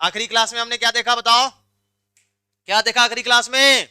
आखिरी क्लास में हमने क्या देखा बताओ, क्या देखा आखिरी क्लास में?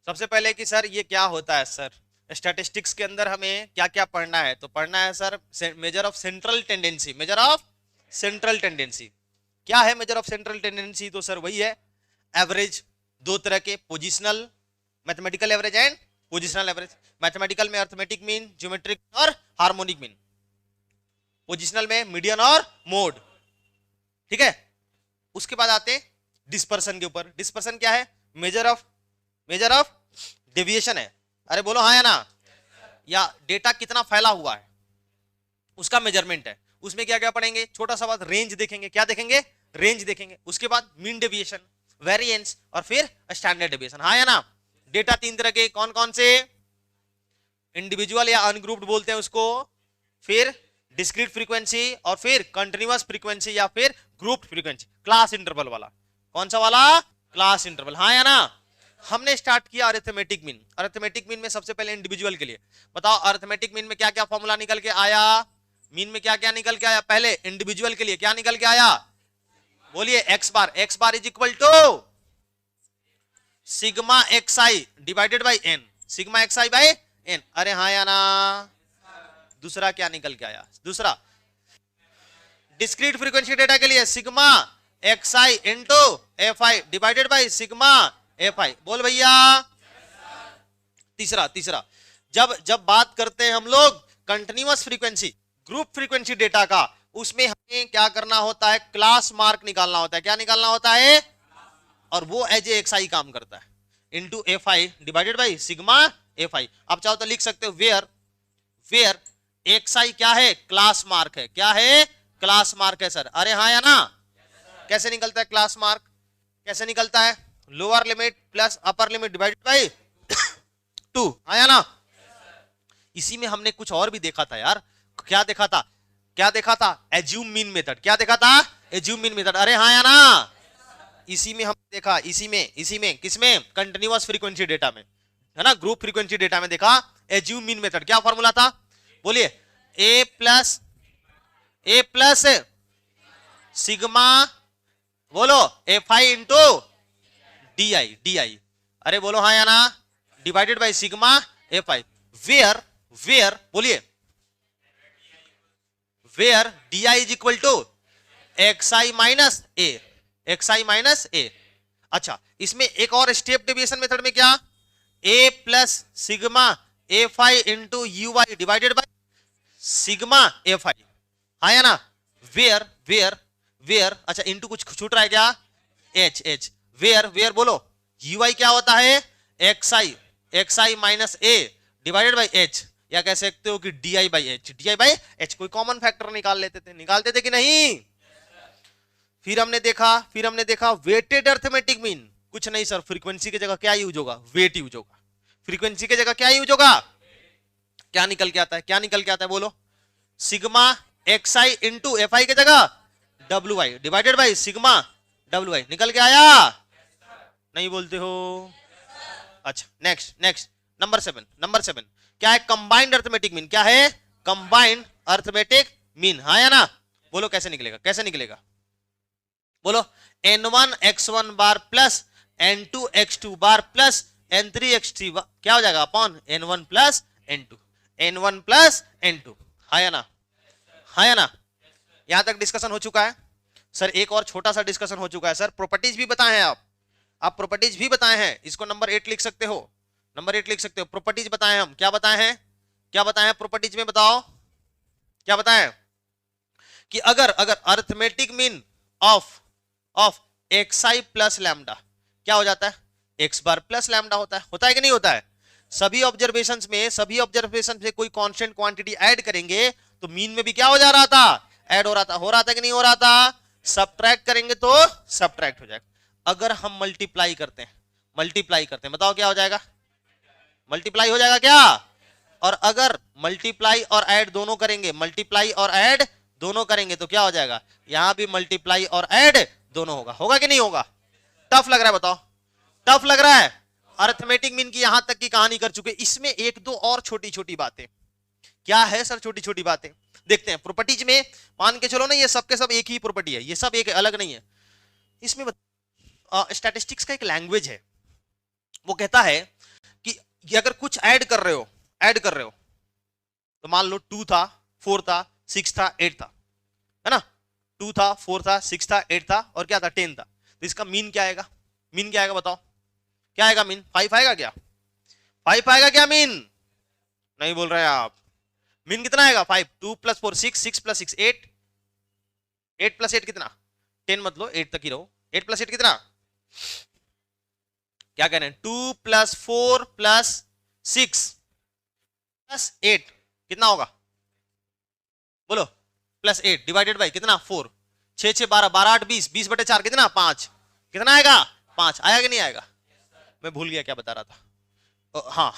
सबसे पहले कि सर ये क्या होता है सर, स्टैटिस्टिक्स के अंदर हमें क्या क्या पढ़ना है? तो पढ़ना है sir measure of central tendency. Measure of central tendency क्या है? मेजर ऑफ सेंट्रल टेंडेंसी तो सर वही है एवरेज, दो तरह के, positional mathematical average and positional average. Mathematical में अर्थमेटिक मीन, ज्योमेट्रिक और हार्मोनिक मीन, पोजिशनल में मीडियन और मोड। ठीक है, उसके बाद आते डिस्पर्सन के ऊपर। डिस्पर्सन क्या है? मेजर ऑफ डेविएशन है। अरे बोलो हाँ या ना, या डेटा कितना फैला हुआ है उसका मेजरमेंट है। उसमें क्या क्या पढ़ेंगे? छोटा सा बात, रेंज देखेंगे। क्या देखेंगे? रेंज देखेंगे। उसके बाद मीन डेविएशन, वेरिएंस और फिर स्टैंडर्ड डेविएशन। हाँ या ना? डेटा तीन तरह के, कौन कौन से? इंडिविजुअल या अनग्रुप्ड बोलते हैं उसको, फिर डिस्क्रीट फ्रीक्वेंसी और फिर कंटिन्यूअस फ्रीक्वेंसी या फिर ग्रुप फ्रीक्वेंसी। क्लास इंटरवल वाला, कौन सा वाला? Class interval. हाँ या ना? हमने स्टार्ट किया अरिथमेटिक मीन। अरिथमेटिक मीन में सबसे पहले इंडिविजुअल के लिए बताओ, अरिथमेटिक मीन में क्या क्या फॉर्मूला निकल के आया? मीन में क्या क्या निकल के आया? पहले इंडिविजुअल के लिए क्या निकल के आया? बोलिए, X bar is equal to sigma X I divided by N, sigma X I by N. अरे हाँ या ना? दूसरा क्या निकल के आया? दूसरा डिस्क्रीट फ्रीक्वेंसी डेटा के लिए sigma X I into F I divided by sigma F आई। बोल भैया। तीसरा जब बात करते हैं हम लोग continuous frequency, group frequency data का, उसमें हमें क्या करना होता है? क्लास मार्क निकालना होता है। क्या निकालना होता है? और वो एज ए एक्स आई काम करता है, into F I divided by sigma F आई। आप चाहो तो लिख सकते हो वेयर एक्स आई क्या है? क्लास मार्क है। क्या है? क्लास मार्क है सर। अरे हाँ या ना? कैसे निकलता है क्लास मार्क? कैसे निकलता है? Lower limit plus upper limit divided by 2। हाँ या ना? इसी में हमने कुछ और भी देखा था यार। क्या देखा था? Assume mean method. क्या देखा था? Assume mean method. अरे हाँ या ना? इसी में हम देखा, इसी में किसमें? कंटिन्यूअस फ्रीक्वेंसी डेटा में, है ना, ग्रुप फ्रीक्वेंसी डेटा में देखा एज्यूम मीन मेथड। क्या फॉर्मूला था? बोलिए, ए प्लस सिग्मा, बोलो, F I into D I. अरे बोलो हाँ या ना? Divided by sigma F I. Where बोलिए, where D I is equal to X I minus A. अच्छा, इसमें एक और स्टेप डेविएशन मेथड में क्या? A plus sigma F I into U I divided by sigma F I. हाँ या ना? वेयर अच्छा, इंटू कुछ छूट रहा है क्या? एच वेयर बोलो, यू आई क्या होता है? X I minus A divided by H, या कह सकते हो कि डी आई बाई एच। कोई कॉमन फैक्टर निकालते थे कि नहीं? फिर हमने देखा वेटेड अरिथमेटिक मीन। कुछ नहीं सर, फ्रीक्वेंसी की जगह क्या यूज होगा? वेट यूज होगा। फ्रीक्वेंसी की जगह क्या यूज होगा? क्या निकल के आता है? बोलो, sigma X I into F I की जगह W I divided by sigma W I. निकल के आया? नहीं बोलते हो? अच्छा, नेक्स्ट नंबर 7 क्या है? Combined arithmetic mean. क्या है? Combined arithmetic mean. हाँ या ना? बोलो कैसे निकलेगा? बोलो, n1 x1 बार प्लस n2 x2 बार प्लस n3 x3 क्या हो जाएगा? Upon n1 plus n2। हाँ या ना? यहां तक डिस्कशन हो चुका है सर। एक और छोटा सा डिस्कशन हो चुका है सर। प्रॉपर्टीज भी बताए हैं आप प्रॉपर्टीज भी बताए हैं। इसको नंबर 8 लिख सकते हो। प्रॉपर्टीज बताए हम। क्या बताए हैं प्रॉपर्टीज में? बताओ क्या बताएं? कि अगर arithmetic mean of x I plus lambda क्या हो जाता है? एक्स बार प्लस लैम्डा होता है कि नहीं होता है? सभी ऑब्जर्वेशंस में कोई कांस्टेंट क्वांटिटी ऐड करेंगे तो मीन में भी क्या हो जा रहा था? ऐड हो रहा था कि नहीं हो रहा था? सब्ट्रैक्ट करेंगे तो सब्ट्रैक्ट हो जाएगा। अगर हम मल्टीप्लाई करते हैं बताओ क्या हो जाएगा? मल्टीप्लाई हो जाएगा क्या? और अगर मल्टीप्लाई और ऐड दोनों करेंगे तो क्या हो जाएगा? यहां भी मल्टीप्लाई और ऐड दोनों होगा कि नहीं होगा? टफ लग रहा है? बताओ, टफ लग रहा है? अरिथमेटिक मीन की यहां तक की कहानी कर चुके। इसमें एक दो और छोटी छोटी बातें। क्या है सर छोटी छोटी बातें? देखते हैं प्रॉपर्टीज में। मान के चलो ना, ये सब के सब एक ही प्रॉपर्टी है, ये सब एक अलग नहीं है। इसमें स्टैटिस्टिक्स का एक लैंग्वेज है, वो कहता है कि अगर कुछ ऐड कर रहे हो तो मान लो 2 था, 4 था, 6 था, 8 था, है ना? 2 था, 4 था, 6 था, 8 था और क्या था, 10 था। तो इसका मीन क्या आएगा? मीन क्या आएगा बताओ? क्या आएगा मीन? 5 आएगा क्या? 5 आएगा क्या मीन? नहीं बोल रहे आप। मीन कितना आएगा? 5। 2 प्लस 4 6, 6 प्लस 6 8, 8 प्लस 8 कितना? 10 मत लो, 8 तक ही रहो। 8 प्लस 8 कितना? क्या कह रहे हैं? 2 प्लस 4 प्लस 6 प्लस 8 कितना होगा? बोलो। प्लस 8 डिवाइडेड बाई कितना? 4। 6 6 12, 12 8 20, 20 बटे 4 कितना? 5। कितना आएगा? 5 आया कि नहीं आएगा? मैं भूल गया क्या बता रहा था। हाँ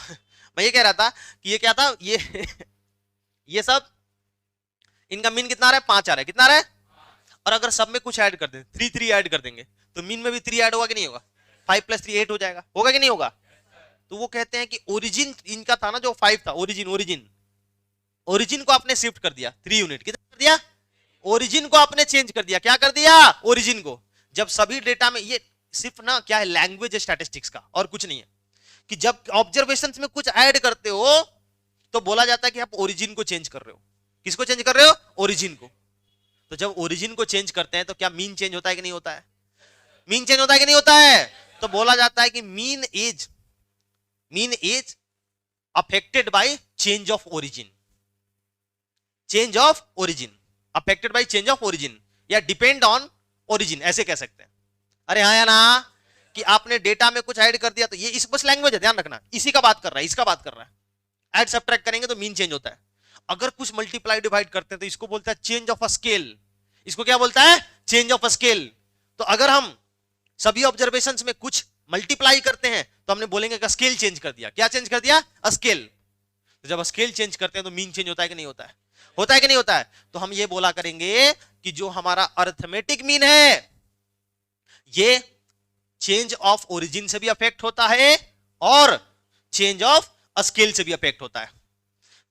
मैं ये कह रहा था कि ये क्या था, ये ये सब इनका मीन कितना आ रहा है? 5 आ रहा है। कितना आ रहा है? और अगर सब में कुछ ऐड कर दें, 3 3 ऐड कर देंगे तो मीन में भी 3 ऐड होगा कि नहीं होगा? 5 प्लस 3 8 हो जाएगा। होगा कि नहीं होगा? तो वो कहते हैं कि ओरिजिन इनका था ना जो 5 था, ओरिजिन को आपने शिफ्ट कर दिया 3 यूनिट। कितना कर दिया? ओरिजिन को आपने चेंज कर दिया। क्या कर दिया? ओरिजिन को। जब सभी डेटा में, ये सिर्फ ना क्या है, लैंग्वेज है स्टैटिस्टिक्स का और कुछ नहीं है, कि जब ऑब्जर्वेशन में कुछ ऐड करते हो तो बोला जाता है कि आप ओरिजिन को चेंज कर रहे हो। किसको चेंज कर रहे हो? ओरिजिन को। तो जब ओरिजिन को चेंज करते हैं तो क्या मीन चेंज होता है कि नहीं होता है? मीन चेंज होता है कि नहीं होता है? तो बोला जाता है कि mean is affected by change of origin. Change of origin, affected by change of origin, या डिपेंड ऑन ओरिजिन, ऐसे कह सकते हैं। अरे हाँ या ना, कि आपने डेटा में कुछ ऐड कर दिया तो ये इस बस लैंग्वेज है, ध्यान रखना, इसी का बात कर रहा है, इसका बात कर रहा है। ऐड सब्ट्रैक्ट करेंगे तो मीन चेंज होता है। अगर कुछ मल्टीप्लाई डिवाइड करते हैं तो इसको बोलता है चेंज ऑफ अ स्केल। इसको क्या बोलता है? Change of a scale. तो अगर हम सभी ऑब्जर्वेशंस में कुछ मल्टीप्लाई करते हैं तो हमने बोलेंगे कि स्केल चेंज कर दिया। क्या चेंज कर दिया? स्केल। तो जब स्केल चेंज करते हैं तो मीन चेंज होता है कि नहीं होता है? होता है कि नहीं होता है? तो हम ये बोला करेंगे कि जो हमारा अर्थमेटिक मीन है ये चेंज ऑफ ओरिजिन से भी अफेक्ट होता है और चेंज ऑफ स्केल से भी अफेक्ट होता है।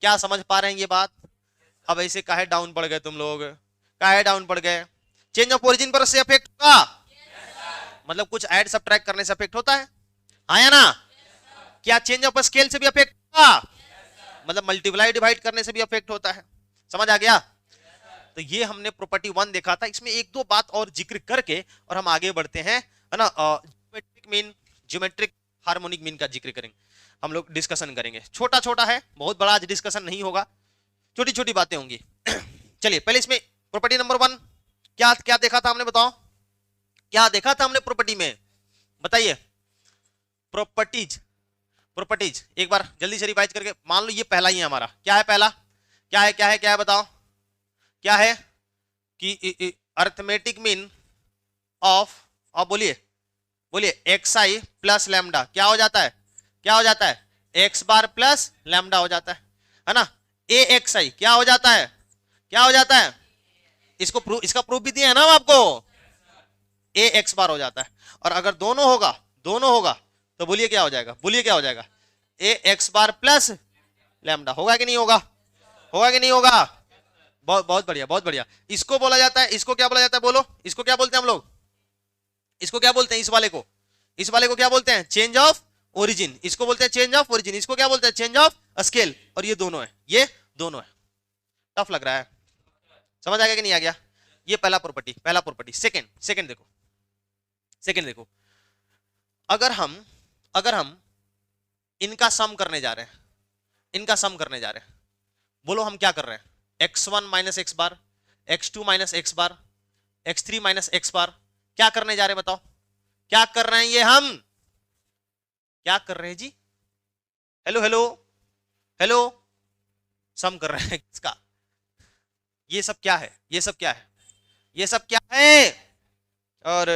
क्या समझ पा रहे हैं ये बात? अब ऐसे काहे डाउन पड़ गए तुम लोग? काहे डाउन पड़ गए? चेंज ऑफ ओरिजिन पर से अफेक्ट होगा? मतलब कुछ ऐड सब्ट्रैक्ट करने से अफेक्ट होता है, हाँ या ना? क्या चेंज ऑफ स्केल से भी अफेक्ट होगा? मतलब मल्टीप्लाई डिवाइड करने से भी अफेक्ट होता है। समझ आ गया? तो ये हमने प्रॉपर्टी 1 देखा था। इसमें एक दो बात और जिक्र करके और हम आगे बढ़ते हैं, है ना? Geometric mean, geometric harmonic mean का जिक्र करेंगे, हम लोग डिस्कशन करेंगे। छोटा छोटा है, बहुत बड़ा आज डिस्कशन नहीं होगा, छोटी छोटी बातें होंगी। चलिए पहले इसमें प्रॉपर्टी नंबर 1 क्या क्या देखा था हमने, बताओ क्या देखा था हमने प्रॉपर्टी में? बताइए। प्रॉपर्टीज एक बार जल्दी से रिवाइज करके, मान लो ये पहला ही है हमारा। क्या है पहला? क्या है बताओ? क्या है कि अर्थमेटिक मीन ऑफ, अब बोलिए एक्स आई प्लस लैम्डा क्या हो जाता है? क्या हो जाता है? एक्स बार प्लस लैम्डा हो जाता है ना? ए एक्स आई क्या हो जाता है? क्या हो जाता है? इसका प्रूफ भी दिया है ना आपको। ए एक्स बार हो जाता है। और अगर दोनों होगा तो बोलिए क्या हो जाएगा? ए एक्स बार प्लस लैम्डा। होगा कि नहीं होगा? बहुत बढ़िया। इसको बोला जाता है, इसको क्या बोला जाता है? बोलो, इसको क्या बोलते हैं हम लोग? इसको क्या बोलते हैं? इस वाले को क्या बोलते हैं? Change of origin. इसको बोलते हैं चेंज ऑफ ओरिजिन, इसको क्या बोलते हैं? Change of scale. और ये दोनों है। टफ लग रहा है? समझ आ गया कि नहीं आ गया? ये पहला प्रॉपर्टी। सेकंड देखो, अगर हम इनका सम करने जा रहे हैं, बोलो हम क्या कर रहे हैं? x1 माइनस एक्स बार, x2 माइनस एक्स बार, x3 माइनस एक्स बार, क्या करने जा रहे हैं बताओ? क्या कर रहे हैं ये? हम क्या कर रहे हैं जी? हेलो, सम कर रहे हैं इसका। ये सब क्या है? और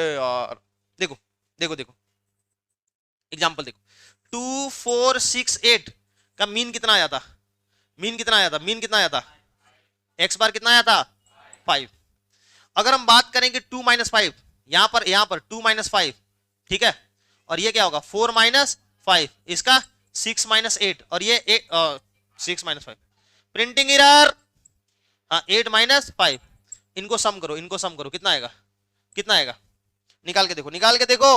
देखो एग्जांपल देखो, 2 4 6 8 का मीन कितना आया था? एक्स बार कितना आया था? 5। अगर हम बात करेंगे 2 माइनस 5, यहां पर 2 माइनस 5, ठीक है, और ये क्या होगा? 4 माइनस 5, इसका 6 माइनस 8, और ये 6 माइनस 5, प्रिंटिंग एरर। हाँ 8 माइनस 5, इनको सम करो, कितना आएगा? निकाल के देखो, निकाल के देखो।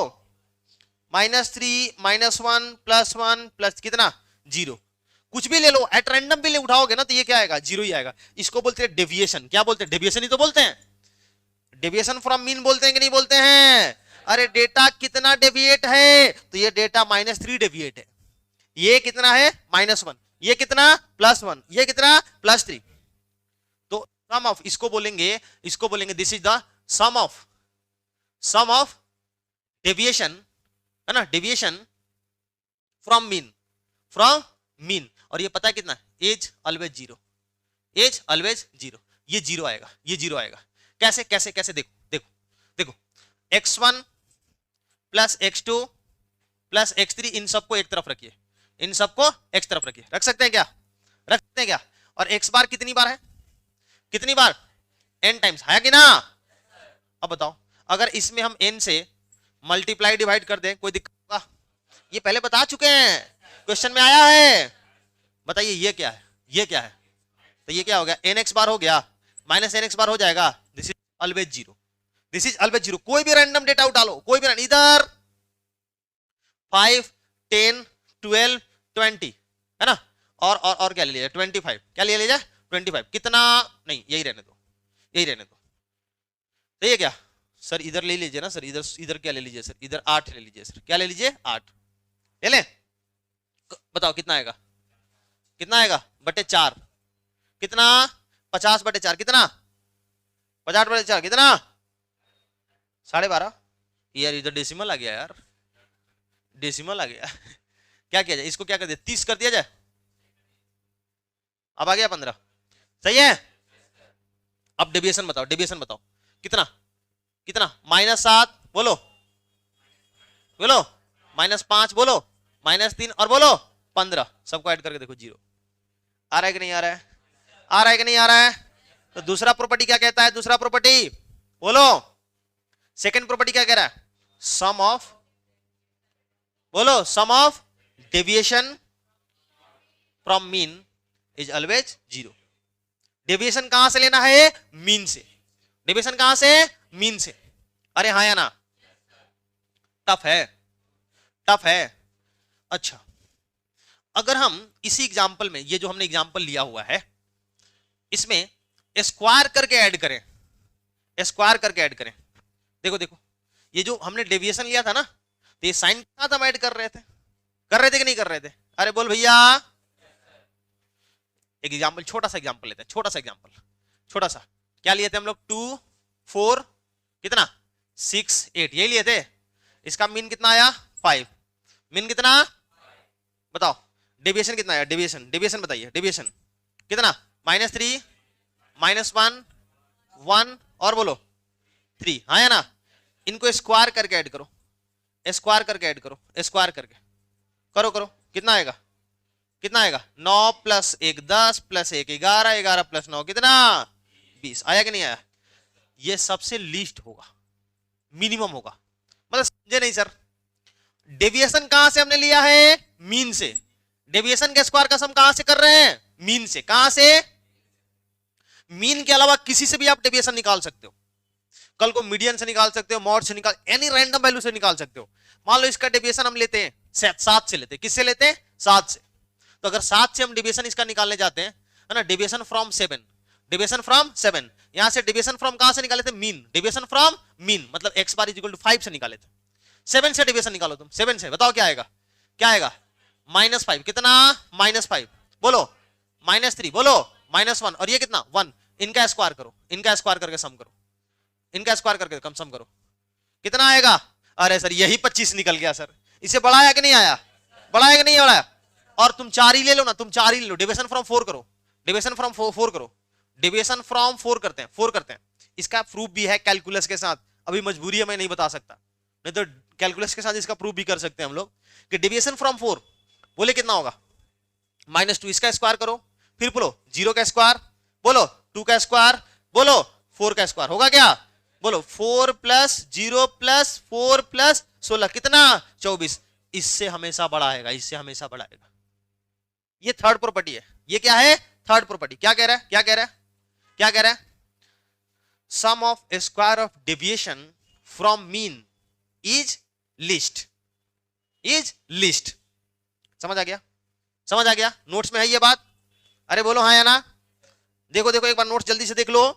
-3 -1 +1 प्लस कितना 0। कुछ भी ले लो, एट रैंडम भी ले उठाओगे ना तो ये क्या आएगा, 0 ही आएगा। इसको बोलते हैं डेविएशन। क्या बोलते हैं, डेविएशन ही तो बोलते हैं। डेविएशन फ्रॉम मीन बोलते हैं कि नहीं बोलते हैं। अरे डेटा कितना डेविएट है, तो ये डेटा -3 डेविएट है। ये कितना है -1, ये कितना +1, ये कितना +3। तो सम ऑफ, इसको बोलेंगे this is the sum of deviation, है ना, डेविएशन फ्रॉम मीन। और ये पता है कितना, एज ऑलवेज 0, एज ऑलवेज 0। ये 0 आएगा, ये 0 आएगा। कैसे कैसे कैसे, देखो देखो देखो, x1 plus x2 plus x3, इन सबको एक तरफ रखिए, इन सबको एक तरफ रखिए। रख सकते हैं क्या, रख सकते हैं क्या। और x बार कितनी बार है, कितनी बार, n टाइम्स है कि ना। अब बताओ, अगर इसमें हम n से मल्टीप्लाई डिवाइड कर दें, कोई दिक्कत होगा। ये पहले बता चुके हैं, क्वेश्चन में आया है। बताइए ये क्या है, ये क्या है। तो ये क्या हो गया, nx बार हो गया, -nx बार हो जाएगा। This is always 0, this is always 0। कोई भी रैंडम डेटा उठा लो, कोई भी इधर 5 10 12 20, है ना। और क्या ले लिया, 25। क्या ले लिया, 25। कितना, नहीं यही रहने दो, यही रहने दो। तो ये क्या सर, इधर ले लीजिए ना सर, इधर क्या ले लीजिए सर, इधर 8 ले लीजिए सर। क्या ले लीजिए, 8 ले लें। बताओ कितना आएगा, कितना आएगा, /4 कितना, 50/4 कितना, 50/4 कितना, 12.5। यार इधर डेसिमल आ गया यार, डेसिमल आ गया। क्या किया जाए, इसको क्या कर दिया, 30 कर दिया जाए। अब आ गया 15, सही है। अब डेविएशन बताओ, डेविएशन बताओ कितना, कितना, -7 बोलो, बोलो, -5 बोलो, -3 और बोलो 15। सबको ऐड करके देखो 0 आ रहा है कि नहीं आ रहा है, आ रहा है कि नहीं आ रहा है। तो दूसरा प्रॉपर्टी क्या कहता है, दूसरा प्रॉपर्टी बोलो, सेकंड प्रॉपर्टी क्या कह रहा है, सम ऑफ, बोलो, sum of deviation from mean is always 0। Deviation कहां से लेना है, मीन से। डेविएशन कहां से, मीन से। अरे हाँ या ना, टफ है, टफ है। अच्छा, अगर हम इसी एग्जांपल में, ये जो हमने एग्जांपल लिया हुआ है, इसमें स्क्वायर करके ऐड करें, स्क्वायर करके ऐड करें। देखो देखो, ये जो हमने डेविएशन लिया था ना, तो ये साइन के साथ हम ऐड कर रहे थे, कि नहीं कर रहे थे। अरे बोल भैया, एक एग्जांपल, छोटा सा एग्जांपल लेते हैं, छोटा सा एग्जांपल, छोटा सा। क्या लिए थे हम लोग, 2 4 कितना 6 8, यही लिए थे। इसका मीन कितना आया, 5। मीन कितना बताओ, डेविएशन कितना आया, डेविएशन, डेविएशन बताइए, डेविएशन कितना, -3 -1 1 और बोलो 3, हाँ या ना। इनको स्क्वायर करके ऐड करो, स्क्वायर करके ऐड करो, स्क्वायर करके करो करो, कितना आएगा, कितना आएगा, 9 + 1 10 + 1 11 11 + 9 कितना 20। आया कि नहीं आया। ये सबसे लीस्ट होगा, मिनिमम होगा। मतलब समझे नहीं सर, डेविएशन कहां से हमने लिया है, मीन से। डेविएशन के स्क्वायर का सम कहां से कर रहे हैं, मीन से। कहां से, मीन के अलावा किसी से भी आप डेविएशन निकाल सकते हो। कल को मीडियन से निकाल सकते हो, मॉड से निकाल, एनी रैंडम वैल्यू से निकाल सकते हो। मान लो इसका डेविएशन हम लेते हैं 7 से लेते हैं, किससे लेते हैं, 7 से। तो अगर 7 से हम डेविएशन इसका निकालने जाते हैं, है ना, डेविएशन फ्रॉम 7, डेविएशन फ्रॉम 7, यहां से डेविएशन फ्रॉम कहां से निकाले थे, मीन। डेविएशन फ्रॉम मीन मतलब x बार = 5 से निकाले थे। 7 से डेविएशन निकालो तुम, 7 से बताओ क्या आएगा, क्या आएगा, -5 कितना, -5 बोलो, -3 बोलो, -1 और ये कितना 1। इनका स्क्वायर करो, इनका स्क्वायर करके सम करो, इनका स्क्वायर करके कम सम करो, कितना आएगा। अरे सर यही 25 निकल गया सर। इसे बढ़ाया कि नहीं आया, बढ़ाया कि नहीं बढ़ाया। और तुम 4 ही ले लो ना, तुम 4 ही ले लो। डिविजन फ्रॉम 4 करो, डिविजन फ्रॉम 4 करो, डिविजन फ्रॉम 4 करते हैं, 4 करते हैं। इसका प्रूफ भी है कैलकुलस के साथ, अभी मजबूरी है मैं नहीं बता सकता, नहीं तो कैलकुलस के साथ इसका प्रूफ भी कर सकते हैं हम लोग कि डिविजन फ्रॉम 4 बोले कितना होगा, -2। इसका स्क्वायर करो, फिर बोलो 0 का स्क्वायर, बोलो 2 का स्क्वायर, बोलो 4 का स्क्वायर, होगा क्या, बोलो 4 + 0 + 4 + 16 कितना 24। इससे हमेशा बढ़ाएगा, इससे हमेशा बढ़ाएगा। ये थर्ड प्रॉपर्टी है। ये क्या है, थर्ड प्रॉपर्टी। क्या कह रहा है, क्या कह रहा है, क्या कह रहा है, sum of square of deviation from mean is least, is least. समझ आ गया, समझ आ गया, नोट्स में है ये बात? अरे बोलो हाँ या ना। देखो देखो एक बार नोट्स जल्दी से देख लो,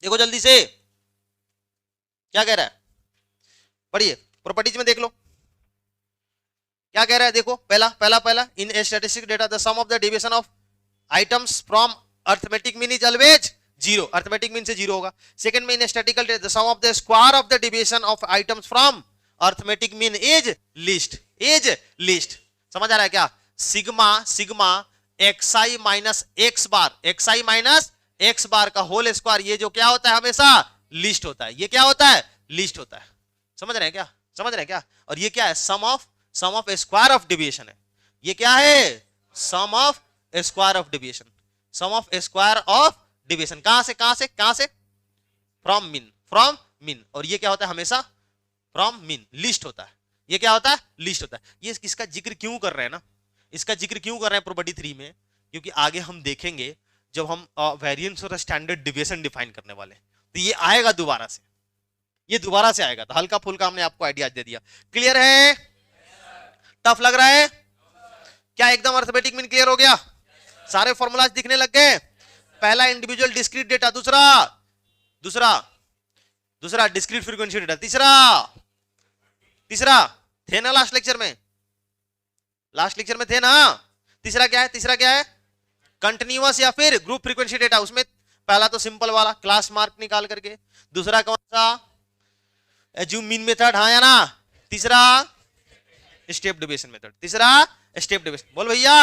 देखो जल्दी से क्या कह रहा है, पढ़िए प्रॉपर्टीज में देख लो क्या कह रहा है। देखो पहला पहला पहला, in a statistic data the sum of the deviation of items from arithmetic mean is always zero, arithmetic mean से जीरो होगा। सेकंड में in statistical data the sum of the square of the deviation of items from arithmetic mean is least, is least. समझ आ रहा है क्या? Sigma sigma xi minus X bar, xi minus X bar का whole square, ये जो क्या होता है हमेशा लिस्ट होता है, ये क्या होता है लिस्ट होता है। समझ रहे हैं क्या, समझ रहे हैं क्या? और ये क्या है, sum of square of deviation है, ये क्या है sum of square of deviation, sum of square of deviation. कहां से कहां से कहां से? From mean, from mean. और ये क्या होता है हमेशा फ्रॉम मीन, लिस्ट होता है, ये क्या होता है लिस्ट होता है। ये इसका जिक्र क्यों कर रहे हैं ना, इसका जिक्र क्यों कर रहे हैं प्रॉपर्टी 3 में, क्योंकि आगे हम देखेंगे जब हम वेरिएंस और स्टैंडर्ड डिविएशन डिफाइन करने वाले हैं, तो ये आएगा दोबारा से, ये दोबारा से आएगा। तो हल्का फुल्का हमने आपको आइडिया दे दिया। क्लियर है? टफ लग रहा है क्या? एकदम अर्थमेटिक मीन क्लियर हो गया, सारे फॉर्मूलाज दिखने लग गए। पहला इंडिविजुअल डिस्क्रीट डेटा, दूसरा दूसरा दूसरा डिस्क्रीट फ्रीक्वेंसी डेटा, तीसरा तीसरा थे ना लास्ट लेक्चर में, लास्ट लेक्चर में थे ना। तीसरा क्या है, तीसरा क्या है कंटिन्यूअस या फिर ग्रुप फ्रीक्वेंसी डेटा। उसमें पहला तो सिंपल वाला क्लास मार्क निकाल करके, दूसरा कौन सा एज्यूम मीन मेथड, हाँ या ना। तीसरा स्टेप डेविएशन मेथड, तीसरा स्टेप डेविएशन। बोल भैया